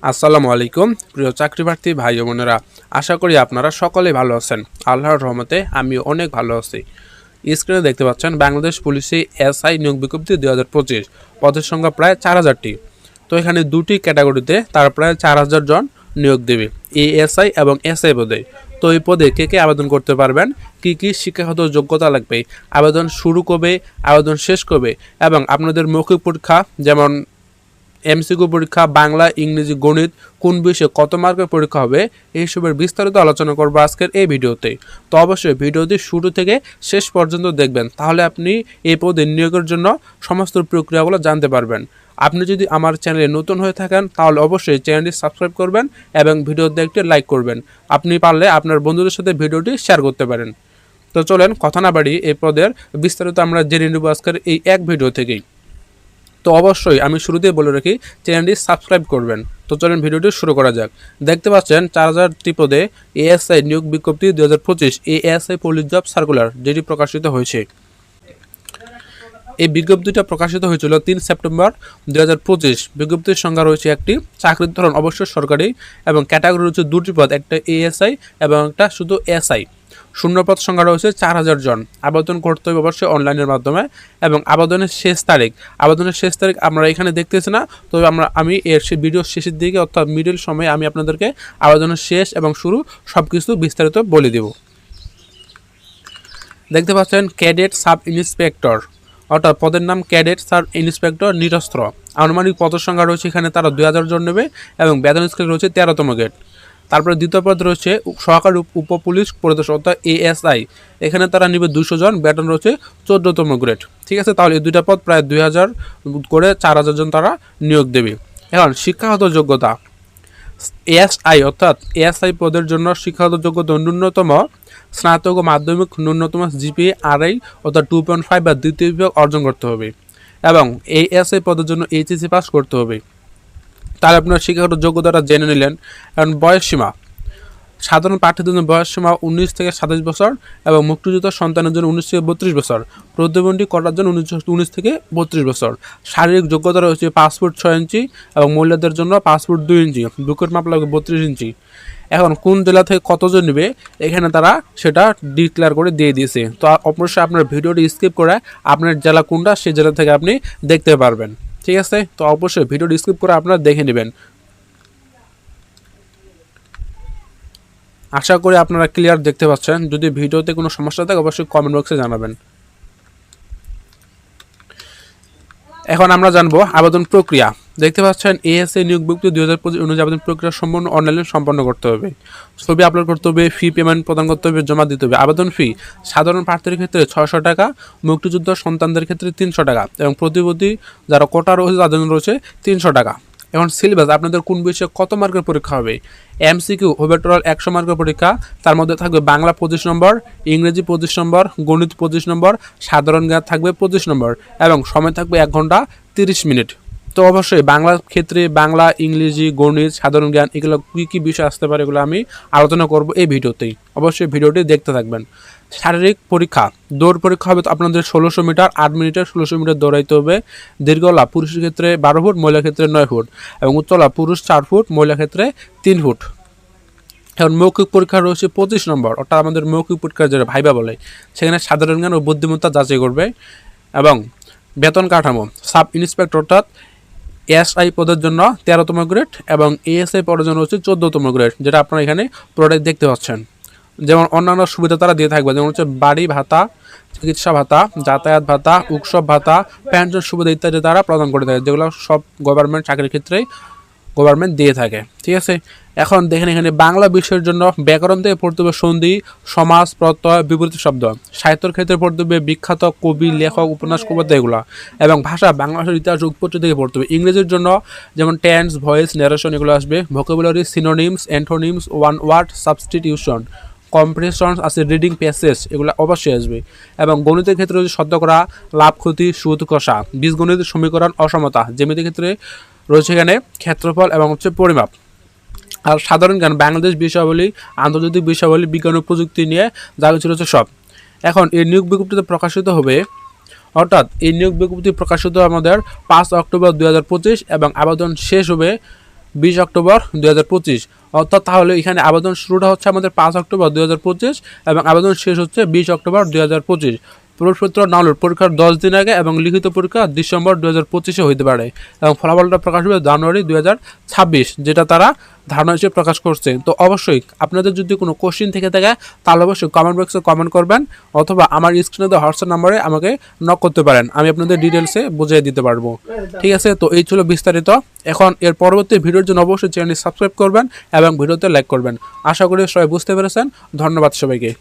আসসালামু আলাইকুম প্রিয় চাকরিপ্রার্থী ভাই ও বোনেরা, আশা করি আপনারা সকলেই ভালো আছেন। আল্লাহর রহমতে আমি অনেক ভালো আছি। স্ক্রিনে দেখতে পাচ্ছেন বাংলাদেশ পুলিশে এসআই নিয়োগ বিজ্ঞপ্তি 2025, পদের সংখ্যা প্রায় 4000টি। তো এখানে দুটি ক্যাটাগরিতে তার প্রায় 4000 জন নিয়োগ দেবে, এএসআই এবং এসআই পদে। তো এই পদে কে কে আবেদন করতে পারবেন, কি কি শিক্ষাগত যোগ্যতা লাগবে, আবেদন শুরু কবে, আবেদন শেষ কবে, এবং আপনাদের মৌখিক পরীক্ষা যেমন এমসিকিউ পরীক্ষা, বাংলা, ইংরেজি, গণিত, কোন বিষয়ে কত মার্কের পরীক্ষা হবে, এইসবের বিস্তারিত আলোচনা করবো আজকের এই ভিডিওতে। তো অবশ্যই ভিডিওটি শুরু থেকে শেষ পর্যন্ত দেখবেন, তাহলে আপনি এই পদে নিয়োগের জন্য সমস্ত প্রক্রিয়াগুলো জানতে পারবেন। আপনি যদি আমার চ্যানেলে নতুন হয়ে থাকেন তাহলে অবশ্যই চ্যানেলটি সাবস্ক্রাইব করবেন এবং ভিডিওতে একটি লাইক করবেন। আপনি পারলে আপনার বন্ধুদের সাথে ভিডিওটি শেয়ার করতে পারেন। তো চলেন কথা না বাড়িয়ে এই পদের বিস্তারিত আমরা জেনে নেব আজকের এই এক ভিডিও থেকেই। তো অবশ্যই আমি শুরুতেই বলে রাখি, চ্যানেলটি সাবস্ক্রাইব করবেন। তো চলেন ভিডিওটি শুরু করা যাক। দেখতে পাচ্ছেন 4000টি পদে এএসআই নিয়োগ বিজ্ঞপ্তি 2025 এএসআই পুলিশ জব সার্কুলার, যেটি প্রকাশিত হয়েছে। এই বিজ্ঞপ্তিটা প্রকাশিত হয়েছিল 3 সেপ্টেম্বর 2025। বিজ্ঞপ্তির সংখ্যা রয়েছে একটি, চাকরির ধরন অবশ্যই সরকারি, এবং ক্যাটাগরি রয়েছে দুটি পদ, একটা এএসআই এবং একটা শুধু এসআই। শূন্যপদ সংখ্যা রয়েছে 4000 জন। আবেদন করতে হবে অবশ্যই অনলাইনের মাধ্যমে, এবং আবেদনের শেষ তারিখ আমরা এখানে দেখতেছি না, তবে আমি এর ভিডিও শেষের দিকে অর্থাৎ মিডল সময়ে আমি আপনাদেরকে আবেদনের শেষ এবং শুরু সব কিছু বিস্তারিত বলে দেব। দেখতে পাচ্ছেন ক্যাডেট সাব ইন্সপেক্টর, অর্থাৎ পদের নাম ক্যাডেট সাব ইন্সপেক্টর নিরস্ত্র। আনুমানিক পদের সংখ্যা রয়েছে এখানে তারা 2000 জন নেবে, এবং বেতন স্কেল রয়েছে 13তম গ্রেড। তারপরে দ্বিতীয় পদ রয়েছে সহকারী উপপুলিশ পরিদর্শক অর্থাৎ এএসআই, এখানে তারা নেবে 200 জন, বেতন রয়েছে 14তম গ্রেড। ঠিক আছে, তাহলে এই দুইটা পদ প্রায় 2000 করে 4000 জন তারা নিয়োগ দেবে। এখন শিক্ষাগত যোগ্যতা, এএসআই অর্থাৎ এএসআই পদের জন্য শিক্ষাগত যোগ্যতা ন্যূনতম স্নাতক ও মাধ্যমিক, ন্যূনতম জিপিএ 2.5 অর্থাৎ 2.5 বা দ্বিতীয় বিভাগ অর্জন করতে হবে, এবং এএসআই পদের জন্য এইচএসসি পাস করতে হবে। তাহলে আপনার শিক্ষাগত যোগ্যতাটা জেনে নিলেন। কারণ বয়সসীমা, সাধারণ প্রার্থীদের জন্য বয়সসীমা 19 থেকে 27 বছর, এবং মুক্তিযোদ্ধা সন্তানের জন্য 19 থেকে 32 বছর, প্রতিবন্ধী করার জন্য 19 থেকে 32 বছর। শারীরিক যোগ্যতা রয়েছে 5 ফুট 6 ইঞ্চি, এবং মহিলাদের জন্য 5 ফুট 2 ইঞ্চি, বুকের মাপ লাগবে 32 ইঞ্চি। এখন কোন জেলা থেকে কতজন নেবে এখানে তারা সেটা ডিক্লেয়ার করে দিয়ে দিয়েছে। তো অবশ্যই আপনার ভিডিওটি স্কিপ করে আপনার জেলা কোনটা সেই জেলা থেকে আপনি দেখতে পারবেন। ঠিক আছে, তো অবশ্যই ভিডিওটি স্কিপ করে আপনারা দেখে নেবেন। আশা করি আপনারা ক্লিয়ার দেখতে পাচ্ছেন। যদি ভিডিওতে কোনো সমস্যা থাকে অবশ্যই কমেন্ট বক্সে জানাবেন। এখন আমরা জানবো আবেদন প্রক্রিয়া। দেখতে পাচ্ছেন এএসআই নিয়োগ বিজ্ঞপ্তি 2025 অনুযায়ী আবেদন প্রক্রিয়া সম্পূর্ণ অনলাইনে সম্পন্ন করতে হবে। ছবি আপলোড করতে হবে, ফি পেমেন্ট প্রদান করতে হবে, জমা দিতে হবে। আবেদন ফি সাধারণ প্রার্থীর ক্ষেত্রে 600 টাকা, মুক্তিযুদ্ধ সন্তানদের ক্ষেত্রে 300 টাকা, এবং প্রতিবন্ধী যারা কোটা রয়েছে তাদের জন্য রয়েছে 300 টাকা। এখন সিলেবাস, আপনাদের কোন বিষয়ে কত মার্কের পরীক্ষা হবে। এমসিকিউ হবে টোটাল 100 মার্কের পরীক্ষা, তার মধ্যে থাকবে বাংলা 25 নম্বর, ইংরেজি 25 নম্বর, গণিত 25 নম্বর, সাধারণ জ্ঞান থাকবে 25 নম্বর, এবং সময় থাকবে 1 ঘন্টা 30 মিনিট। তো অবশ্যই বাংলার ক্ষেত্রে বাংলা, ইংরেজি, গণিত, সাধারণ জ্ঞান এগুলো কী কী বিষয় আসতে পারে এগুলো আমি আলোচনা করব এই ভিডিওতেই। অবশ্যই ভিডিওটি দেখতে থাকবেন। শারীরিক পরীক্ষা, দৌড় পরীক্ষা হবে আপনাদের 1600 মিটার, 8 মিনিটে 1600 মিটার দৌড়াইতে হবে। দীর্ঘলা পুরুষের ক্ষেত্রে 12 ফুট, মহিলার ক্ষেত্রে 9 ফুট, এবং উচ্চলা পুরুষ 4 ফুট, মহিলার ক্ষেত্রে 3 ফুট। এখন মৌখিক পরীক্ষা রয়েছে 25 নম্বর, অর্থাৎ আমাদের মৌখিক পরীক্ষা যেটা ভাইবা বলে, সেখানে সাধারণ জ্ঞান ও বুদ্ধিমত্তা যাচাই করবে। এবং বেতন কাঠামো, সাব ইন্সপেক্টর অর্থাৎ এএসআই পদের জন্য 13তম গ্রেড, এবং এএসআই পদের জন্য হচ্ছে 14তম গ্রেড, যেটা আপনারা এখানে পুরোটাই দেখতে পাচ্ছেন। যেমন অন্যান্য সুবিধা তারা দিয়ে থাকবে, যেমন হচ্ছে বাড়ি ভাতা, চিকিৎসা ভাতা, যাতায়াত ভাতা, উৎসব ভাতা, পেনশন সুবিধা ইত্যাদি তারা প্রদান করে থাকে, যেগুলো সব গভর্নমেন্ট চাকরির ক্ষেত্রেই গভর্নমেন্ট দিয়ে থাকে। ঠিক আছে, এখন দেখেন এখানে বাংলা বিষয়ের জন্য ব্যাকরণ থেকে পড়তে হবে সন্ধি, সমাস, প্রত্যয়, বিপরীত শব্দ। সাহিত্যের ক্ষেত্রে পড়তে হবে বিখ্যাত কবি, লেখক, উপন্যাস, কবিতা এগুলো, এবং ভাষা বাংলা ভাষার ইতিহাস উৎপত্তি থেকে পড়তে হবে। ইংরেজির জন্য যেমন টেন্স, ভয়েস, ন্যারেশন এগুলো আসবে। Vocabulary, synonyms, antonyms, one word substitution, comprehensions আছে, রিডিং প্যাসেজ এগুলো অবশ্যই আসবে। এবং গণিতের ক্ষেত্রে রয়েছে শতকরা, লাভ, ক্ষতি, সুদ, কষা, বীজগণিত, সমীকরণ, অসমতা। জ্যামিতির ক্ষেত্রে রয়েছে এখানে ক্ষেত্রফল এবং হচ্ছে পরিমাপ। আর সাধারণ জ্ঞান, বাংলাদেশ বিষয়াবলী, আন্তর্জাতিক বিষয়াবলী, বিজ্ঞান ও প্রযুক্তি নিয়ে যা কিছু রয়েছে সব। এখন এই নিয়োগ বিজ্ঞপ্তিতে প্রকাশিত হবে, অর্থাৎ এই নিয়োগ বিজ্ঞপ্তি প্রকাশিত আমাদের 5 অক্টোবর 2025, এবং আবেদন শেষ হবে 20 অক্টোবর 2025, অর্থাৎ তাহলে এখানে আবেদন শুরুটা হচ্ছে আমাদের 5 অক্টোবর 2025 এবং আবেদন শেষ হচ্ছে 20 অক্টোবর 2025। প্রবেশপত্র ডাউনলোড পরীক্ষার 10 দিন আগে এবং লিখিত পরীক্ষা ডিসেম্বর 2025-এ হইতে পারে এবং ফলাফলটা প্রকাশ হবে জানুয়ারি 2026, যেটা তারা ধারণা হিসেবে প্রকাশ করছে। তো অবশ্যই আপনাদের যদি কোনো কোশ্চিন থেকে থাকে তাহলে অবশ্যই কমেন্ট বক্সে কমেন্ট করবেন অথবা আমার স্ক্রিনে দেওয়া হোয়াটসঅ্যাপ নাম্বারে আমাকে নক করতে পারেন, আমি আপনাদের ডিটেলসে বুঝিয়ে দিতে পারবো। ঠিক আছে, তো এই ছিল বিস্তারিত। এখন এর পরবর্তী ভিডিওর জন্য অবশ্যই চ্যানেলটি সাবস্ক্রাইব করবেন এবং ভিডিওতে লাইক করবেন। আশা করি সবাই বুঝতে পেরেছেন। ধন্যবাদ সবাইকে।